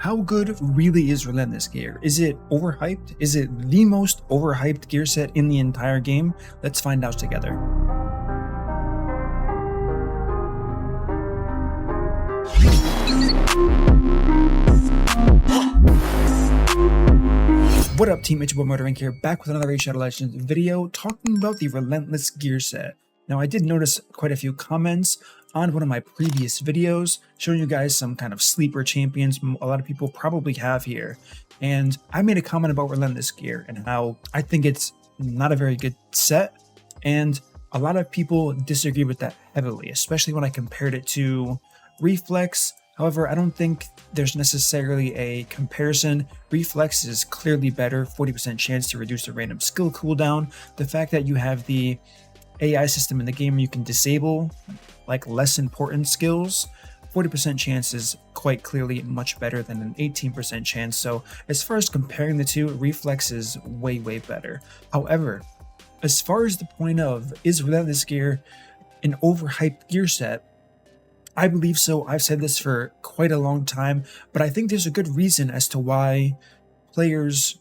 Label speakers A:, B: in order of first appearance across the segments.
A: How good really is Relentless gear? Is it overhyped? Is it the most overhyped gear set in the entire game? Let's find out together. What up team, it's your boy Murdering here, back with another Raid Shadow Legends video talking about the Relentless gear set. Now I did notice quite a few comments on one of my previous videos showing you guys some kind of sleeper champions a lot of people probably have here. And I made a comment about Relentless gear and how I think it's not a very good set. And a lot of people disagree with that heavily, especially when I compared it to Reflex. However, I don't think there's necessarily a comparison. Reflex is clearly better, 40% chance to reduce a random skill cooldown. The fact that you have the AI system in the game you can disable like less important skills, 40% chance is quite clearly much better than an 18% chance. So as far as comparing the two, Reflex is way better. However, as far as the point of, is Relentless gear an overhyped gear set? I believe so. I've said this for quite a long time, but I think there's a good reason as to why players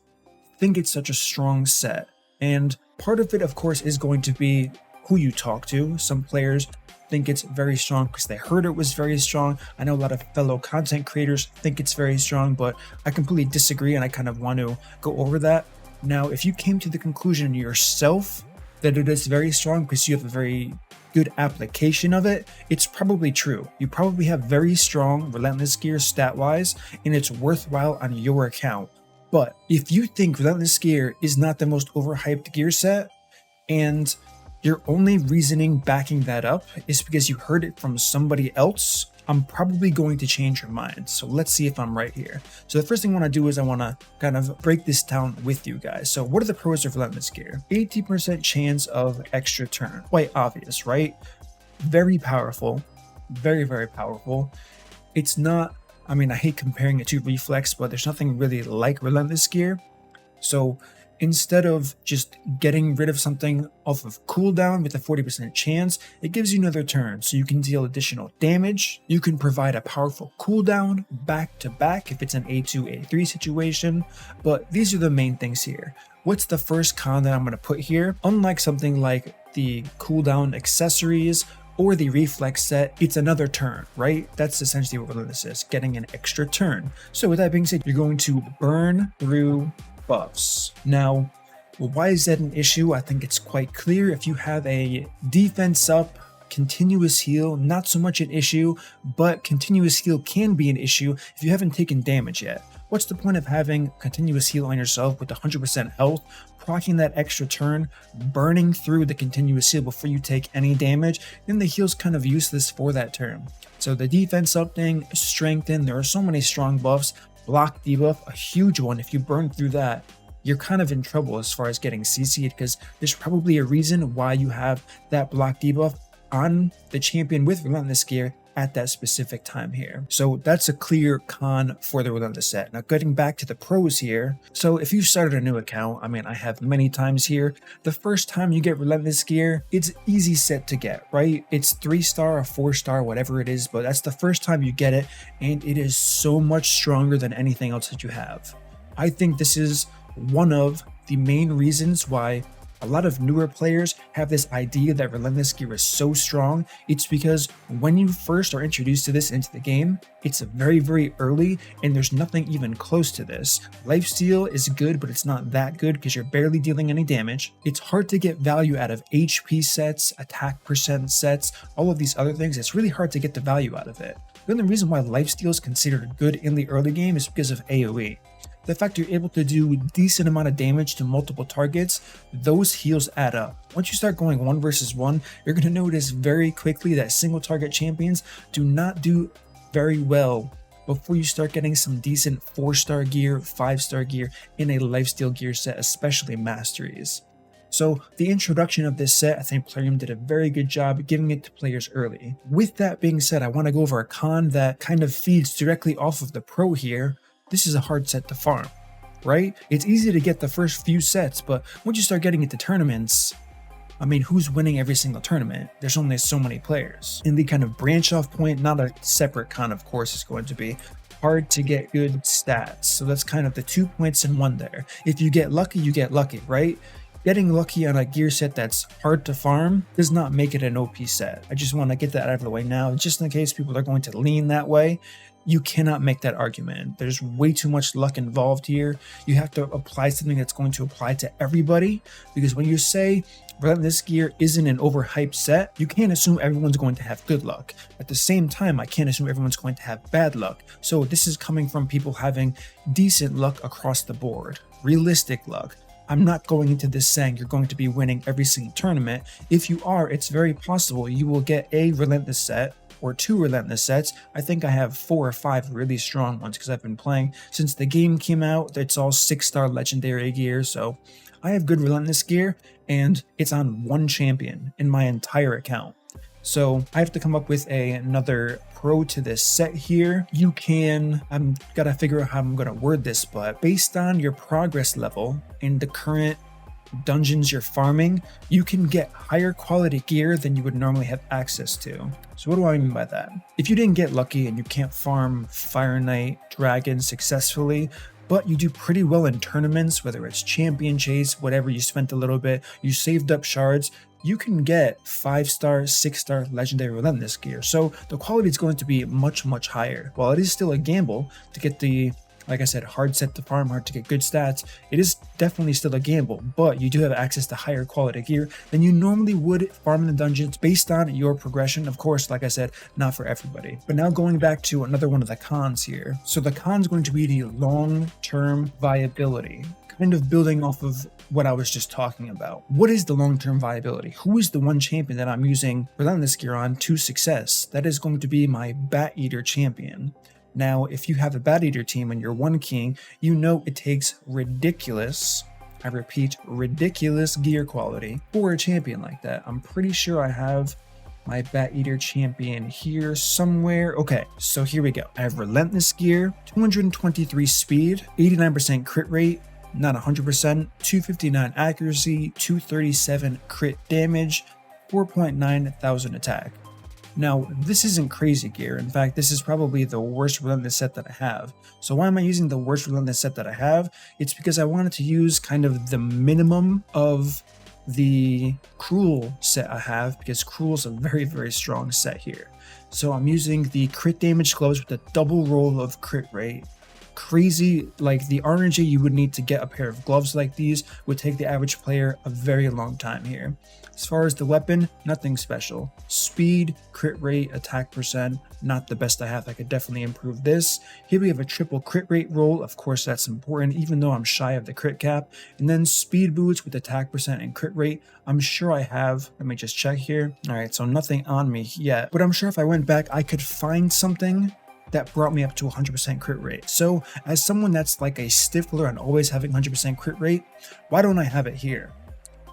A: think it's such a strong set. And part of it, of course, is going to be who you talk to. Some players think it's very strong because they heard it was very strong. I know a lot of fellow content creators think it's very strong, but I completely disagree and I kind of want to go over that. Now, if you came to the conclusion yourself that it is very strong because you have a very good application of it, it's probably true. You probably have very strong Relentless gear stat-wise, and it's worthwhile on your account. But if you think Relentless gear is not the most overhyped gear set, and your only reasoning backing that up is because you heard it from somebody else, I'm probably going to change your mind. So let's see if I'm right here. So the first thing I want to do is I want to kind of break this down with you guys. So what are the pros of Relentless gear? 80% chance of extra turn. Quite obvious, right? Very powerful. Very powerful. It's not, I mean, I hate comparing it to Reflex, but there's nothing really like Relentless gear. So instead of just getting rid of something off of cooldown with a 40% chance, it gives you another turn, so you can deal additional damage. You can provide a powerful cooldown back to back if it's an A2, A3 situation, but these are the main things here. What's the first con that I'm going to put here? Unlike something like the cooldown accessories or the Reflex set, it's another turn, right? That's essentially what Relentless is, getting an extra turn. So with that being said, you're going to burn through buffs. Now, why is that an issue? I think it's quite clear. If you have a defense up, continuous heal, not so much an issue, but continuous heal can be an issue if you haven't taken damage yet. What's the point of having continuous heal on yourself with 100% health, proccing that extra turn, burning through the continuous heal before you take any damage? Then the heal's kind of useless for that turn. So the defense up thing, strengthen, there are so many strong buffs. Block debuff, a huge one. If you burn through that, you're kind of in trouble as far as getting CC'd, because there's probably a reason why you have that block debuff on the champion with Relentless gear at that specific time here. So that's a clear con for the Relentless set. Now getting back to the pros here. So if you started a new account, I mean, I have many times here, the first time you get Relentless gear, it's easy set to get, right? It's 3-star or 4-star, whatever it is, but that's the first time you get it, and it is so much stronger than anything else that you have. I think this is one of the main reasons why a lot of newer players have this idea that Relentless gear is so strong. It's because when you first are introduced to this into the game, it's very early and there's nothing even close to this. Lifesteal is good, but it's not that good because you're barely dealing any damage. It's hard to get value out of HP sets, attack percent sets, all of these other things. It's really hard to get the value out of it. The only reason why Lifesteal is considered good in the early game is because of AoE. The fact you're able to do a decent amount of damage to multiple targets, those heals add up. Once you start going 1 versus 1, you're going to notice very quickly that single target champions do not do very well before you start getting some decent 4-star gear, 5-star gear in a lifesteal gear set, especially masteries. So the introduction of this set, I think Plarium did a very good job giving it to players early. With that being said, I want to go over a con that kind of feeds directly off of the pro here. This is a hard set to farm, right? It's easy to get the first few sets, but once you start getting into tournaments, I mean, who's winning every single tournament? There's only so many players. And the kind of branch off point, not a separate con of course, is going to be hard to get good stats. So that's kind of the 2 points in one there. If you get lucky, you get lucky, right? Getting lucky on a gear set that's hard to farm does not make it an OP set. I just want to get that out of the way now, just in case people are going to lean that way. You cannot make that argument. There's way too much luck involved here. You have to apply something that's going to apply to everybody, because when you say Relentless gear isn't an overhyped set, you can't assume everyone's going to have good luck. At the same time, I can't assume everyone's going to have bad luck. So this is coming from people having decent luck across the board, realistic luck. I'm not going into this saying you're going to be winning every single tournament. If you are, it's very possible you will get a Relentless set or 2 Relentless sets. I think I have 4 or 5 really strong ones because I've been playing since the game came out. It's all 6-star legendary gear, so I have good Relentless gear, and it's on 1 champion in my entire account. So I have to come up with another pro to this set here. I'm gotta figure out how I'm gonna word this, but based on your progress level in the current dungeons you're farming, you can get higher quality gear than you would normally have access to. So what do I mean by that? If you didn't get lucky and you can't farm Fire Knight Dragon successfully, but you do pretty well in tournaments, whether it's champion chase, whatever, you spent a little bit, you saved up shards, you can get 5-star, 6-star legendary Relentless gear. So the quality is going to be much, much higher. While it is still a gamble to get the, like I said, hard set to farm, hard to get good stats, it is definitely still a gamble, but you do have access to higher quality gear than you normally would farm in the dungeons based on your progression. Of course, like I said, not for everybody. But now going back to another one of the cons here. So the con is going to be the long-term viability, kind of building off of what I was just talking about. What is the long-term viability? Who is the one champion that I'm using Relentless gear on to success? That is going to be my Bat Eater champion. Now, if you have a Bat Eater team and you're one king, you know it takes ridiculous, I repeat, ridiculous gear quality for a champion like that. I'm pretty sure I have my Bat Eater champion here somewhere. Okay, so here we go. I have Relentless gear, 223 speed, 89% crit rate, not 100%, 259 accuracy, 237 crit damage, 4.9 thousand attack. Now, this isn't crazy gear. In fact, this is probably the worst Relentless set that I have. So why am I using the worst Relentless set that I have? It's because I wanted to use kind of the minimum of the Cruel set I have, because Cruel is a very, very strong set here. So I'm using the crit damage gloves with a double roll of crit rate. Crazy, like the RNG you would need to get a pair of gloves like these would take the average player a very long time here. As far as the weapon, nothing special. Speed, crit rate, attack percent, not the best I have. I could definitely improve this. Here we have a triple crit rate roll. Of course, that's important, even though I'm shy of the crit cap. And then speed boots with attack percent and crit rate. I'm sure I have. Let me just check here. All right, so nothing on me yet, but I'm sure if I went back, I could find something that brought me up to 100% crit rate. So as someone that's like a stiffler and always having 100% crit rate, why don't I have it here?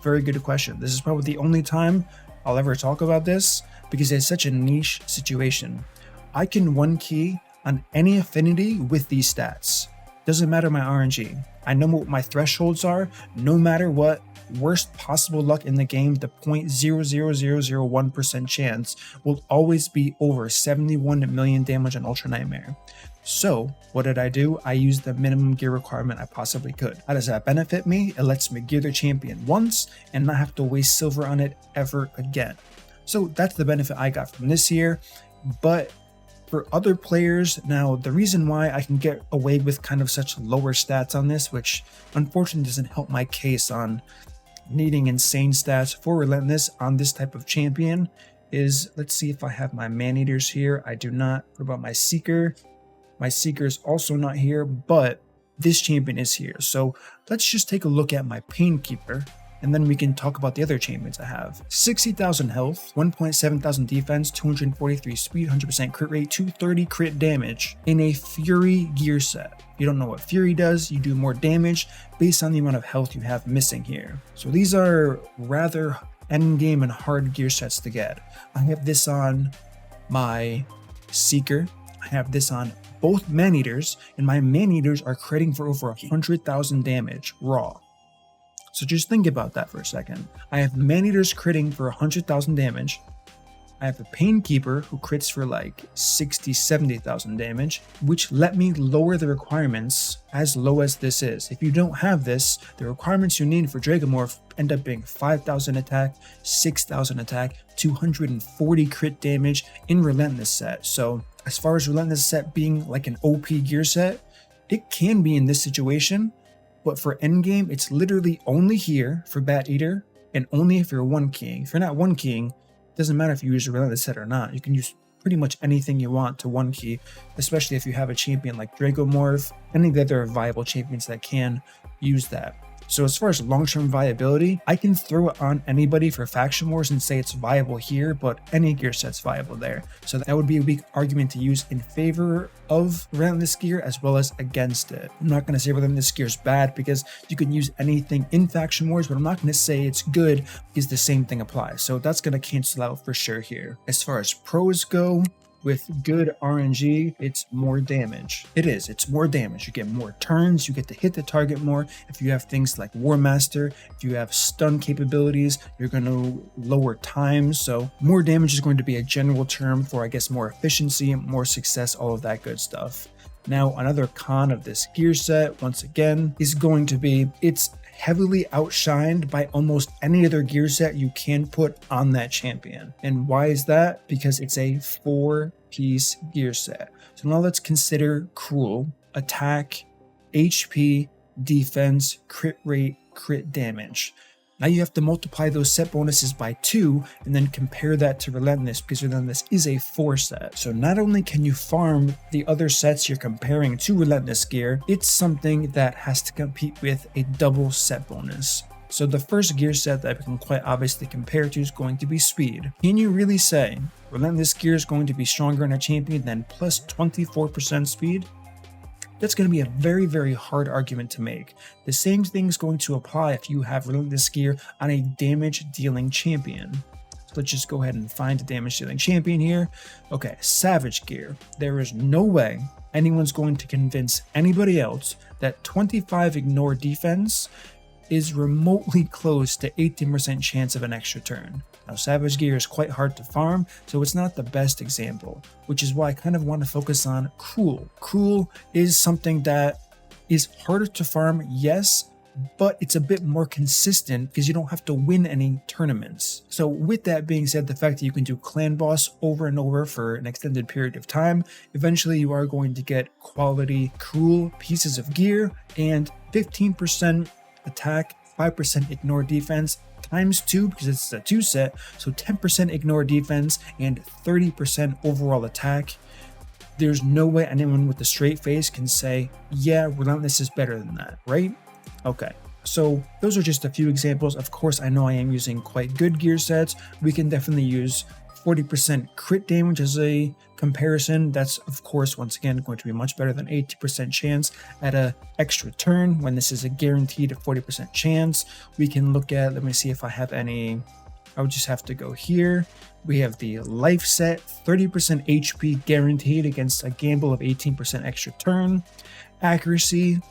A: Very good question. This is probably the only time I'll ever talk about this because it's such a niche situation. I can one key on any affinity with these stats. Doesn't matter my RNG. I know what my thresholds are, no matter what. Worst possible luck in the game, the 0.00001% chance will always be over 71 million damage on Ultra Nightmare. So what did I do? I used the minimum gear requirement I possibly could. How does that benefit me? It lets me gear the champion once and not have to waste silver on it ever again. So that's the benefit I got from this here. But for other players, now the reason why I can get away with kind of such lower stats on this, which unfortunately doesn't help my case on needing insane stats for Relentless on this type of champion, is, let's see if I have my man-eaters here. I do not. What about my Seeker? My Seeker is also not here, but this champion is here. So let's just take a look at my Painkeeper, and then we can talk about the other champions I have. 60,000 health, 1.7 thousand defense, 243 speed, 100% crit rate, 230 crit damage in a Fury gear set. You don't know what Fury does, you do more damage based on the amount of health you have missing here. So these are rather endgame and hard gear sets to get. I have this on my Seeker, I have this on both Man-Eaters, and my Man-Eaters are critting for over 100,000 damage raw. So just think about that for a second. I have Man-Eaters critting for 100,000 damage, I have a Painkeeper who crits for like 60, 70,000 damage, which let me lower the requirements as low as this is. If you don't have this, the requirements you need for Dragomorph end up being 5,000 attack, 6,000 attack, 240 crit damage in Relentless Set. So as far as Relentless Set being like an OP gear set, it can be in this situation, but for endgame, it's literally only here for Bat Eater and only if you're one keying. If you're not one keying, doesn't matter if you use a Relentless Set or not. You can use pretty much anything you want to one key, especially if you have a champion like Dragomorph, any of the other viable champions that can use that. So as far as long-term viability, I can throw it on anybody for faction wars and say it's viable here, but any gear set's viable there. So that would be a weak argument to use in favor of Relentless gear as well as against it. I'm not going to say Relentless gear is bad because you can use anything in faction wars, but I'm not going to say it's good because the same thing applies. So that's going to cancel out for sure here. As far as pros go, with good RNG, it's more damage. It's more damage. You get more turns, you get to hit the target more. If you have things like War Master, if you have stun capabilities, you're going to lower times. So more damage is going to be a general term for, I guess, more efficiency, more success, all of that good stuff. Now, another con of this gear set, once again, is going to be it's heavily outshined by almost any other gear set you can put on that champion. And why is that? Because it's a 4-piece gear set. So now let's consider Cruel, attack, HP, defense, crit rate, crit damage. Now you have to multiply those set bonuses by 2 and then compare that to Relentless because Relentless is a 4 set. So not only can you farm the other sets you're comparing to Relentless gear, it's something that has to compete with a double set bonus. So the first gear set that we can quite obviously compare to is going to be Speed. Can you really say Relentless gear is going to be stronger in a champion than plus 24% speed? That's going to be a very, very hard argument to make. The same thing is going to apply if you have Relentless gear on a damage dealing champion. So let's just go ahead and find a damage dealing champion here. Okay, Savage gear. There is no way anyone's going to convince anybody else that 25 ignore defense is remotely close to 18% chance of an extra turn. Now, Savage gear is quite hard to farm, so it's not the best example, which is why I kind of want to focus on Cruel. Cruel is something that is harder to farm, yes, but it's a bit more consistent because you don't have to win any tournaments. So with that being said, the fact that you can do Clan Boss over and over for an extended period of time, eventually you are going to get quality Cruel pieces of gear and 15% attack, 5% ignore defense, times 2 because it's a 2 set, so 10% ignore defense and 30% overall attack. There's no way anyone with a straight face can say, yeah, Relentless is better than that, right? Okay, so those are just a few examples. Of course, I know I am using quite good gear sets. We can definitely use 40% crit damage as a comparison. That's, of course, once again, going to be much better than 80% chance at an extra turn when this is a guaranteed 40% chance. We can look at, let me see if I have any. I would just have to go here. We have the life set, 30% HP guaranteed against a gamble of 18% extra turn. Accuracy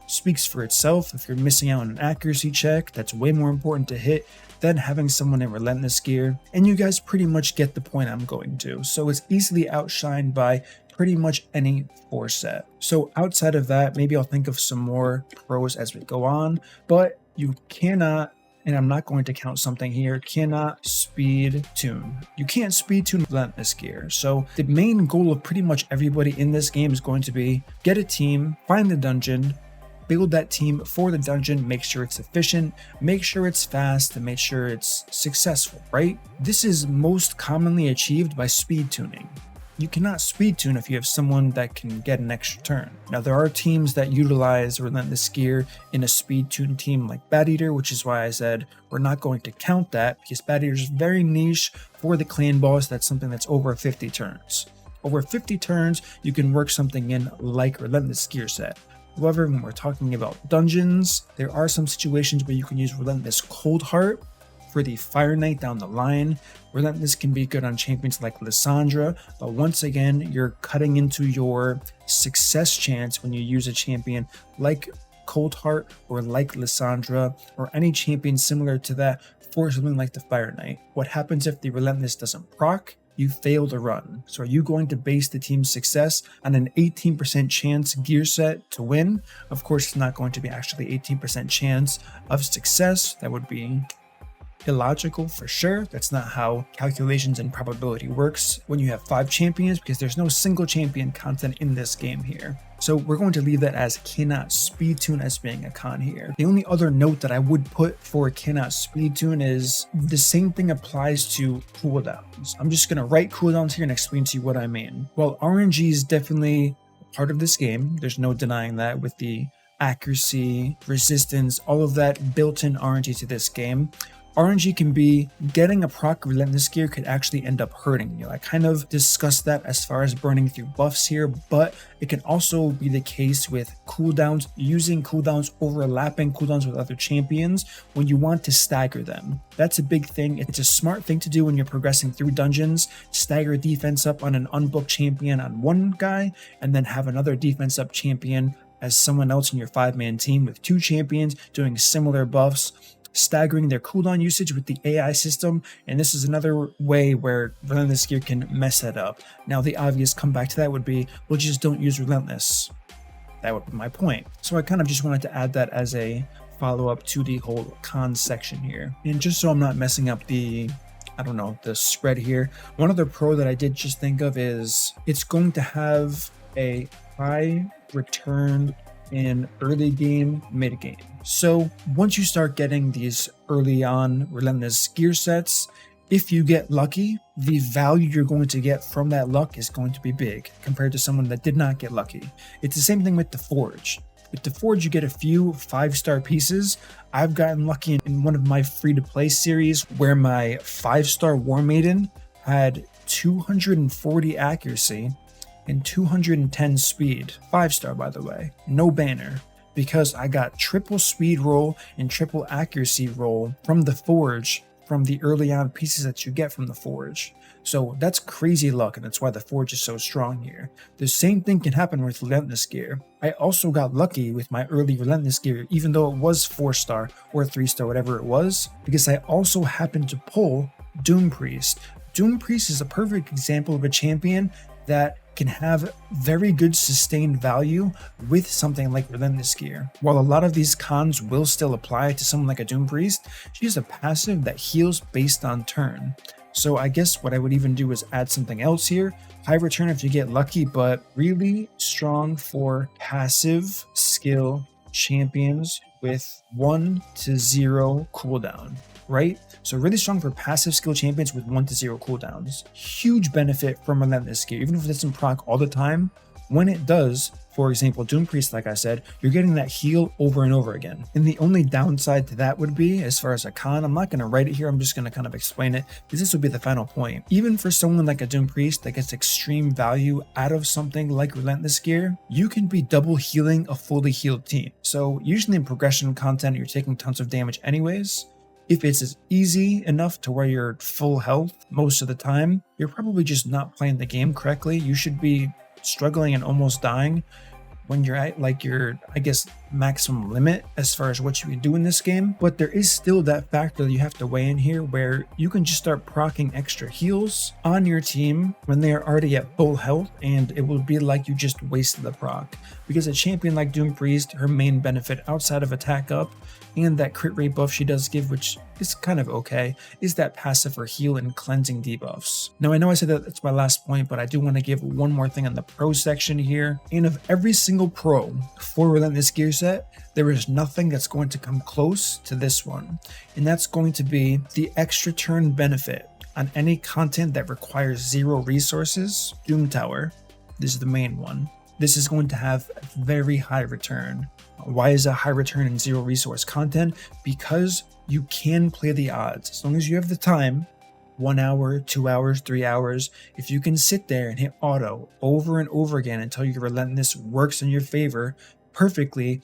A: speaks for itself. If you're missing out on an accuracy check, that's way more important to hit than having someone in Relentless gear. And you guys pretty much get the point I'm going to. So it's easily outshined by pretty much any 4 set. So outside of that, maybe I'll think of some more pros as we go on, but you cannot, and I'm not going to count something here, cannot speed tune. You can't speed tune Relentless gear. So the main goal of pretty much everybody in this game is going to be get a team, find the dungeon, build that team for the dungeon, make sure it's efficient, make sure it's fast, and make sure it's successful, right? This is most commonly achieved by speed tuning. You cannot speed tune if you have someone that can get an extra turn. Now, there are teams that utilize Relentless gear in a speed tune team like Bat Eater, which is why I said we're not going to count that because Bat Eater is very niche for the clan boss. That's something that's over 50 turns. Over 50 turns, you can work something in like Relentless gear set. However, when we're talking about dungeons, there are some situations where you can use Relentless Cold Heart for the Fire Knight down the line. Relentless can be good on champions like Lissandra, but once again, you're cutting into your success chance when you use a champion like Cold Heart or like Lissandra or any champion similar to that for something like the Fire Knight. What happens if the Relentless doesn't proc? You fail to run. So are you going to base the team's success on an 18% chance gear set to win? Of course, it's not going to be actually 18% chance of success. That would be illogical for sure. That's not how calculations and probability works when you have 5 champions, because there's no single champion content in this game here. So we're going to leave that as cannot speed tune as being a con here. The only other note that I would put for cannot speed tune is the same thing applies to cooldowns. I'm just going to write cooldowns here and explain to you what I mean. Well, RNG is definitely part of this game. There's no denying that, with the accuracy, resistance, all of that built-in RNG to this game. RNG can be getting a proc Relentless gear could actually end up hurting you. I kind of discussed that as far as burning through buffs here, but it can also be the case with cooldowns, using cooldowns, overlapping cooldowns with other champions when you want to stagger them. That's a big thing. It's a smart thing to do when you're progressing through dungeons. Stagger defense up on an unbooked champion on one guy, and then have another defense up champion as someone else in your 5-man team with 2 champions doing similar buffs, staggering their cooldown usage with the AI system. And this is another way where Relentless gear can mess that up. Now, the obvious comeback to that would be, well, just don't use Relentless. That would be my point. So I kind of just wanted to add that as a follow-up to the whole cons section here. And just so I'm not messing up the spread here, one other pro that I did just think of is it's going to have a high return in early game, mid game. So once you start getting these early on Relentless gear sets, if you get lucky, the value you're going to get from that luck is going to be big compared to someone that did not get lucky. It's the same thing with the Forge. With the Forge, you get a few 5-star pieces. I've gotten lucky in one of my free-to-play series where my 5-star War Maiden had 240 accuracy and 210 speed. 5-star, by the way. No banner. Because I got triple speed roll and triple accuracy roll from the Forge, from the early on pieces that you get from the Forge. So that's crazy luck, and that's why the Forge is so strong here. The same thing can happen with Relentless gear. I also got lucky with my early Relentless gear, even though it was 4-star or 3-star, whatever it was, because I also happened to pull Doom Priest. Doom Priest is a perfect example of a champion that can have very good sustained value with something like Relentless gear. While a lot of these cons will still apply to someone like a Doom Priest, she's a passive that heals based on turn. So I guess what I would even do is add something else here. High return if you get lucky, but really strong for passive skill champions with 1 to 0 cooldown, right? So really strong for passive skill champions with 1 to 0 cooldowns. Huge benefit from Relentless gear, even if it doesn't proc all the time. When it does, for example, Doom Priest, like I said, you're getting that heal over and over again. And the only downside to that would be, as far as a con, I'm not going to write it here, I'm just going to kind of explain it, because this will be the final point. Even for someone like a Doom Priest that gets extreme value out of something like Relentless gear, you can be double healing a fully healed team. So usually in progression content, you're taking tons of damage anyways. If it's easy enough to where you're full health most of the time, you're probably just not playing the game correctly. You should be struggling and almost dying when you're at like your, I guess, maximum limit as far as what you can do in this game. But there is still that factor that you have to weigh in here, where you can just start proccing extra heals on your team when they are already at full health, and it will be like you just wasted the proc. Because a champion like Doom Priest, her main benefit outside of attack up and that crit rate buff she does give, which is kind of okay, is that passive for heal and cleansing debuffs. Now I know I said that that's my last point, but I do want to give one more thing on the pro section here. And of every single pro for Relentless gear set, there is nothing that's going to come close to this one. And that's going to be the extra turn benefit on any content that requires 0 resources. Doom Tower, this is the main one. This is going to have a very high return. Why is a high return in 0 resource content? Because you can play the odds. As long as you have the time, 1 hour, 2 hours, 3 hours, if you can sit there and hit auto over and over again until your Relentless works in your favor perfectly,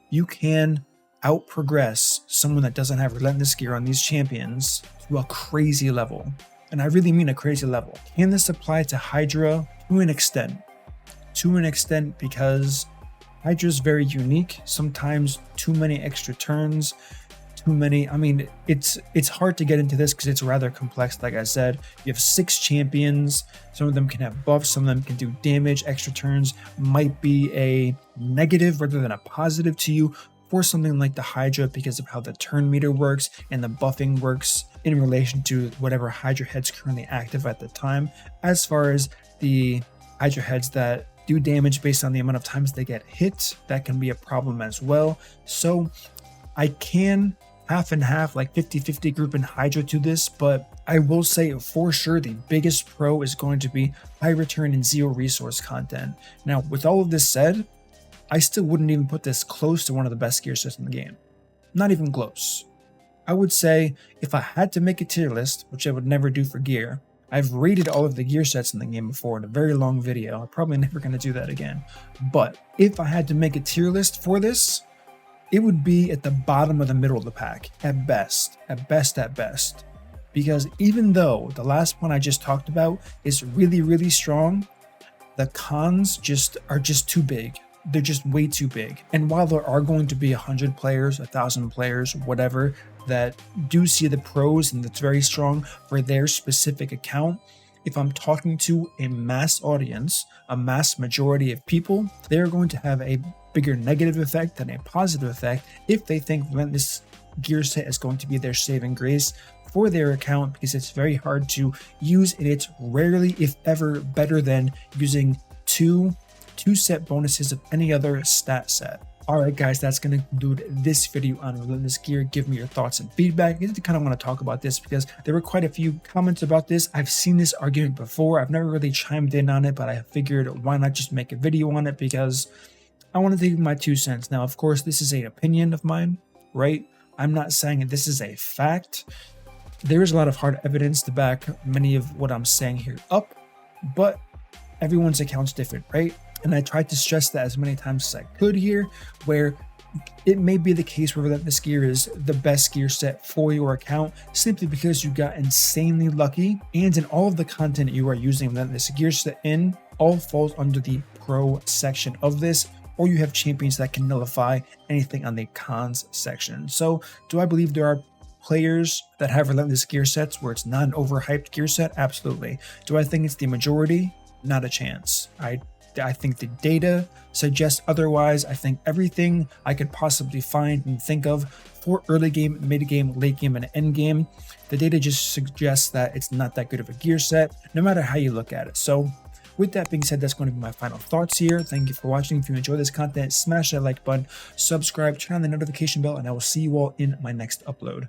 A: you can out-progress someone that doesn't have Relentless gear on these champions to a crazy level. And I really mean a crazy level. Can this apply to Hydra? To an extent. To an extent, because Hydra's very unique. Sometimes too many extra turns, too too many. I mean, it's hard to get into this because it's rather complex. Like I said, you have 6 champions. Some of them can have buffs, some of them can do damage. Extra turns might be a negative rather than a positive to you for something like the Hydra because of how the turn meter works and the buffing works in relation to whatever Hydra head's currently active at the time. As far as the Hydra heads that do damage based on the amount of times they get hit, that can be a problem as well. So I can half and half, like 50-50 group in Hydra to this, but I will say for sure the biggest pro is going to be high return and zero resource content. Now, with all of this said, I still wouldn't even put this close to one of the best gear sets in the game. Not even close. I would say if I had to make a tier list, which I would never do for gear, I've rated all of the gear sets in the game before in a very long video. I'm probably never going to do that again. But if I had to make a tier list for this, it would be at the bottom of the middle of the pack, at best. Because even though the last one I just talked about is really, really strong, the cons are just too big. They're just way too big. And while there are going to be 100 players, 1,000 players, whatever, that do see the pros and that's very strong for their specific account, if I'm talking to a mass audience, a mass majority of people, they're going to have a bigger negative effect than a positive effect if they think Relentless gear set is going to be their saving grace for their account, because it's very hard to use and it's rarely, if ever, better than using two set bonuses of any other stat set. Alright guys, that's going to conclude this video on Relentless Gear. Give me your thoughts and feedback. I kind of want to talk about this because there were quite a few comments about this. I've seen this argument before. I've never really chimed in on it, but I figured why not just make a video on it because I want to give my 2 cents. Now, of course, this is an opinion of mine, right? I'm not saying that this is a fact. There is a lot of hard evidence to back many of what I'm saying here up, but everyone's account's different, right? And I tried to stress that as many times as I could here, where it may be the case where Relentless Gear is the best gear set for your account simply because you got insanely lucky, and in all of the content you are using Relentless Gear set in all falls under the pro section of this, or you have champions that can nullify anything on the cons section. So do I believe there are players that have Relentless gear sets where it's not an overhyped gear set? Absolutely. Do I think it's the majority? Not a chance. I think the data suggests otherwise. I think everything I could possibly find and think of for early game, mid game, late game, and end game, the data just suggests that it's not that good of a gear set, no matter how you look at it. So with that being said, that's going to be my final thoughts here. Thank you for watching. If you enjoy this content, smash that like button, subscribe, turn on the notification bell, and I will see you all in my next upload.